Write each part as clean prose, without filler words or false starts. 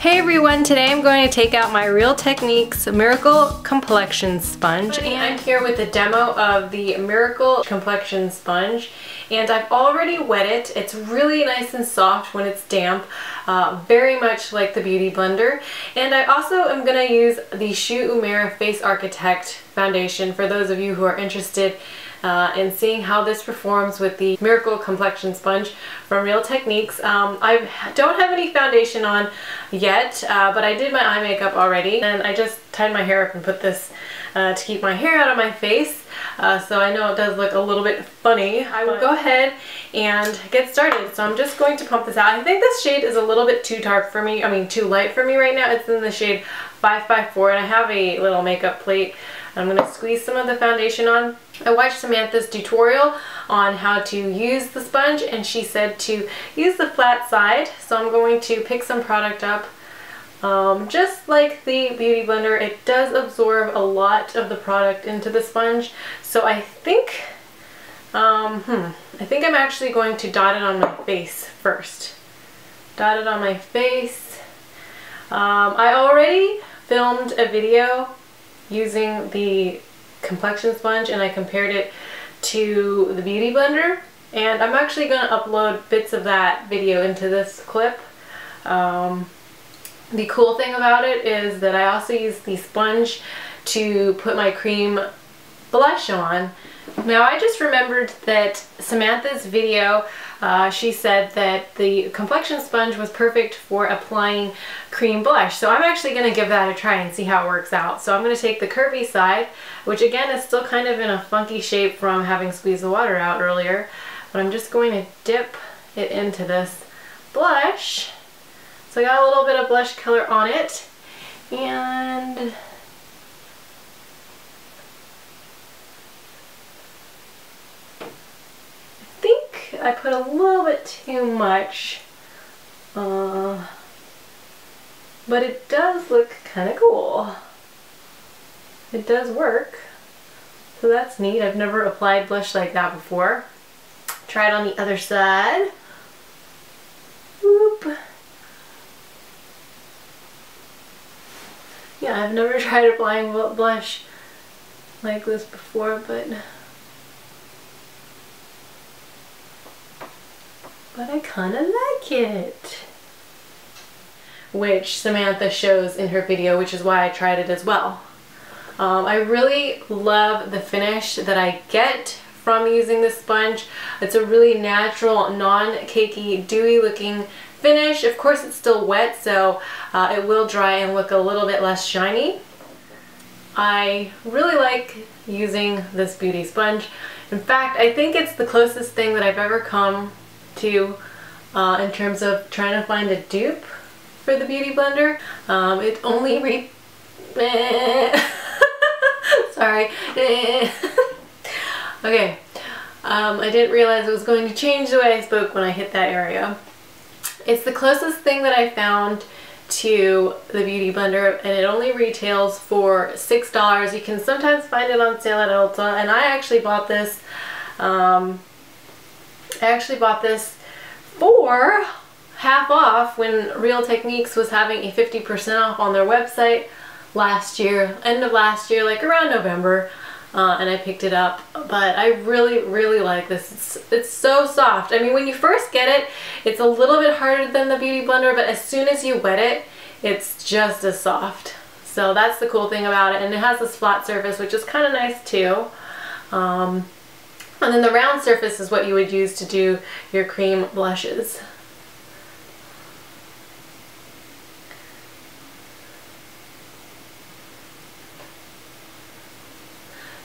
Hey everyone, today I'm going to take out my Real Techniques Miracle Complexion Sponge, and I'm here with the demo of the Miracle Complexion Sponge, and I've already wet it. It's really nice and soft when it's damp, very much like the Beauty Blender. And I also am going to use the Shu Uemura Face Architect Foundation for those of you who are interested and seeing how this performs with the Miracle Complexion Sponge from Real Techniques. I don't have any foundation on yet, but I did my eye makeup already, and I just tied my hair up and put this to keep my hair out of my face, so I know it does look a little bit funny. I will go ahead and get started. So I'm just going to pump this out. I think this shade is a little bit too dark for me, too light for me right now. It's in the shade 554, and I have a little makeup plate. I'm going to squeeze some of the foundation on. I watched Samantha's tutorial on how to use the sponge, and she said to use the flat side. So I'm going to pick some product up. Just like the Beauty Blender, it does absorb a lot of the product into the sponge. So I think, I'm actually going to dot it on my face first. Dot it on my face. I already filmed a video using the complexion sponge, and I compared it to the Beauty Blender, and I'm actually going to upload bits of that video into this clip. The cool thing about it is that I also use the sponge to put my cream blush on. Now I just remembered that Samantha's video, she said that the complexion sponge was perfect for applying cream blush. So I'm actually going to give that a try and see how it works out. So I'm going to take the curvy side, which again is still kind of in a funky shape from having squeezed the water out earlier, but I'm just going to dip it into this blush. So I got a little bit of blush color on it, and I put a little bit too much, but it does look kind of cool. It does work, so that's neat. I've never applied blush like that before. Try it on the other side. Whoop. Yeah, I've never tried applying blush like this before, but I kind of like it. Which Samantha shows in her video, which is why I tried it as well. I really love the finish that I get from using this sponge. It's a really natural, non-cakey, dewy looking finish. Of course it's still wet, so it will dry and look a little bit less shiny. I really like using this beauty sponge. In fact, I think it's the closest thing that I've ever come to in terms of trying to find a dupe for the Beauty Blender. It only sorry. Okay. I didn't realize it was going to change the way I spoke when I hit that area. It's the closest thing that I found to the Beauty Blender, and it only retails for $6. You can sometimes find it on sale at Ulta, and I actually bought this for half off when Real Techniques was having a 50% off on their website last year, end of last year, like around November, and I picked it up. But I really like this. It's so soft. I mean, when you first get it, it's a little bit harder than the Beauty Blender, but as soon as you wet it, it's just as soft. So that's the cool thing about it, and it has this flat surface, which is kind of nice too. And then the round surface is what you would use to do your cream blushes.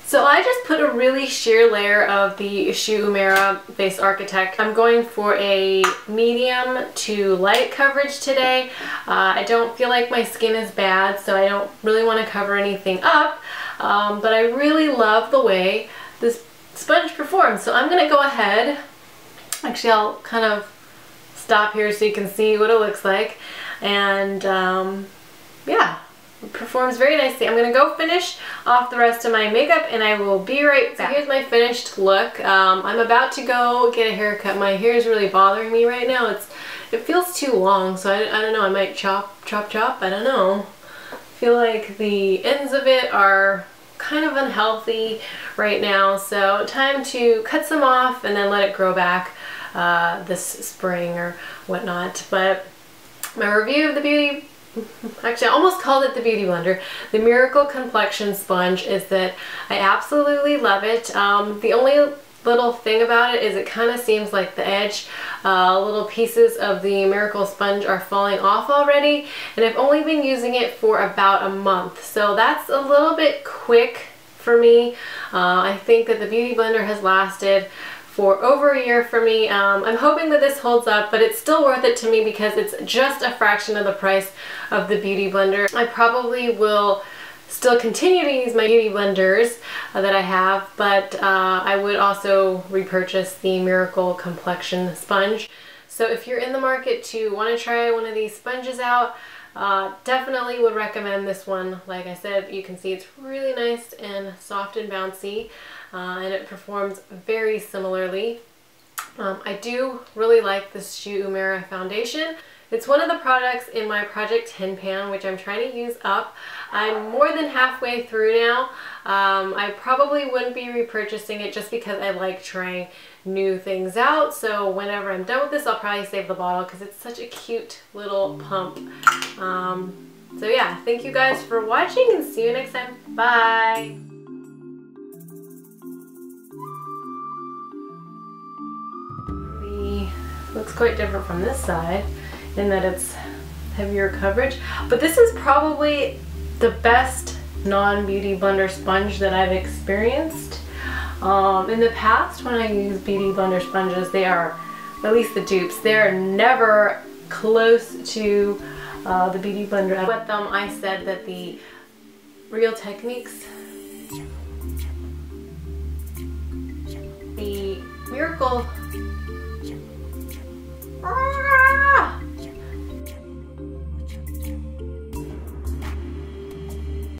So I just put a really sheer layer of the Shu Uemura Face Architect. I'm going for a medium to light coverage today. I don't feel like my skin is bad, so I don't really want to cover anything up, but I really love the way this sponge performs. So I'm going to go ahead, actually I'll kind of stop here so you can see what it looks like, and yeah, it performs very nicely. I'm going to go finish off the rest of my makeup, and I will be right back. So here's my finished look. I'm about to go get a haircut. My hair is really bothering me right now. it feels too long, so I don't know, I might chop, I don't know. I feel like the ends of it are kind of unhealthy right now, so time to cut some off and then let it grow back this spring or whatnot. But my review of the beauty, actually I almost called it the beauty blender, the Miracle Complexion Sponge, is that I absolutely love it. The only little thing about it is it kind of seems like the edge, little pieces of the Miracle sponge are falling off already, and I've only been using it for about a month, so that's a little bit quick for me. I think that the beauty blender has lasted for over a year for me. I'm hoping that this holds up, but it's still worth it to me because it's just a fraction of the price of the beauty blender. I probably will still continue to use my beauty blenders that I have, but I would also repurchase the Miracle Complexion Sponge. So if you're in the market to want to try one of these sponges out, definitely would recommend this one. Like I said, you can see it's really nice and soft and bouncy, and it performs very similarly. I do really like this Shu Uemura Foundation. It's one of the products in my Project 10 pan, which I'm trying to use up. I'm more than halfway through now. I probably wouldn't be repurchasing it just because I like trying new things out. So whenever I'm done with this, I'll probably save the bottle because it's such a cute little pump. So yeah, thank you guys for watching and see you next time. Bye! Looks quite different from this side in that it's heavier coverage, but this is probably the best non-beauty blender sponge that I've experienced. In the past, when I use beauty blender sponges, they are, at least the dupes, they're never close to the beauty blender. With them, I said that the Real Techniques, the Miracle